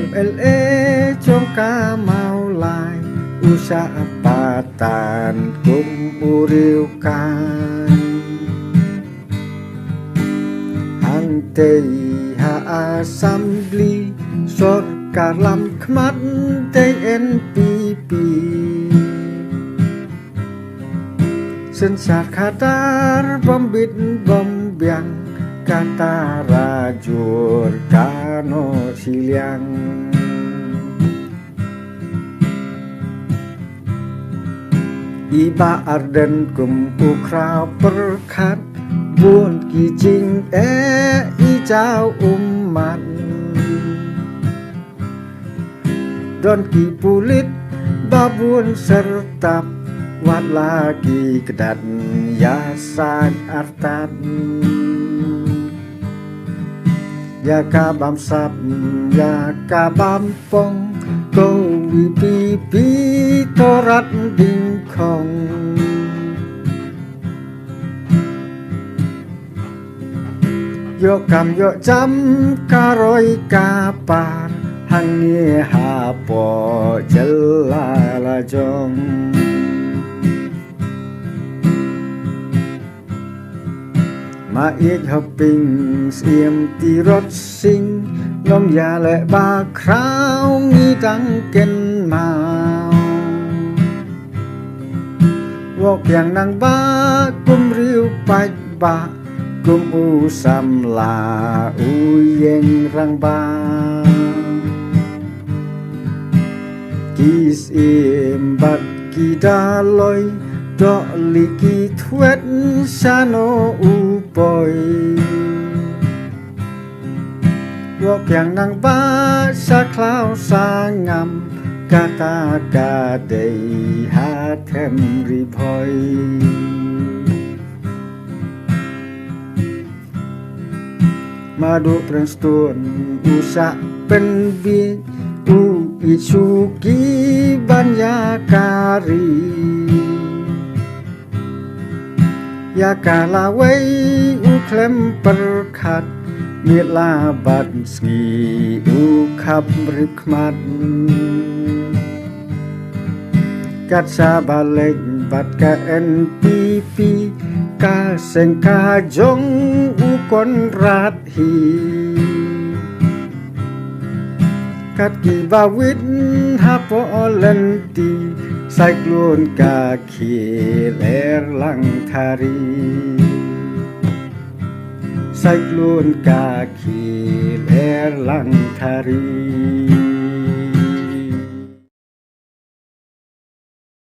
MLA จงกาเมาลายอุชาปาตานกุมอุริวการฮันเตหาอาซัมบลีสดกาลัมขมัดเตNPPสัญชาติขาดารบอมบิดบอมเบียงkata rajur kano siliang Iba arden kum ukraw perkat Bun kijing ijau umat Don ki pulit babun sertap Wat lagi kedat yasan artat Ya kabam sap, ya kabam pong Go wipipi torat dingkong Yo kam yo jam karoi kapar Hangi hapo jelala jongมาอีกฮับปิงเสียมตีรถสิงลมยาและบาคราวมีดังเกินมาวอกอย่างนางบ้ากุมริวปัจบากุมอูสัมลาอูเยงรังบากีสเอมบัดกีดาลอยดอกลิกิทเวดชาโนอุปอยวอกอย่างนางบ้าสาคลาวสางามกาตากาเดยหาเทมรีพอยมาดูเปรนสตูนอุษะเป็นบีอุอิชูกีบัญญาการียากาลาไว้อุเคลมประคัดเมียลาบัดสกีอุขับริกมัดกัดชาบาเล็กบัดกาNPPกาเซงกาจงอุกอนรัดฮีกัดกีบาวิดฮับอเลนตีไซคลูนกาคีเลรลังทารีไซคลูนกาคีเลรลังทารี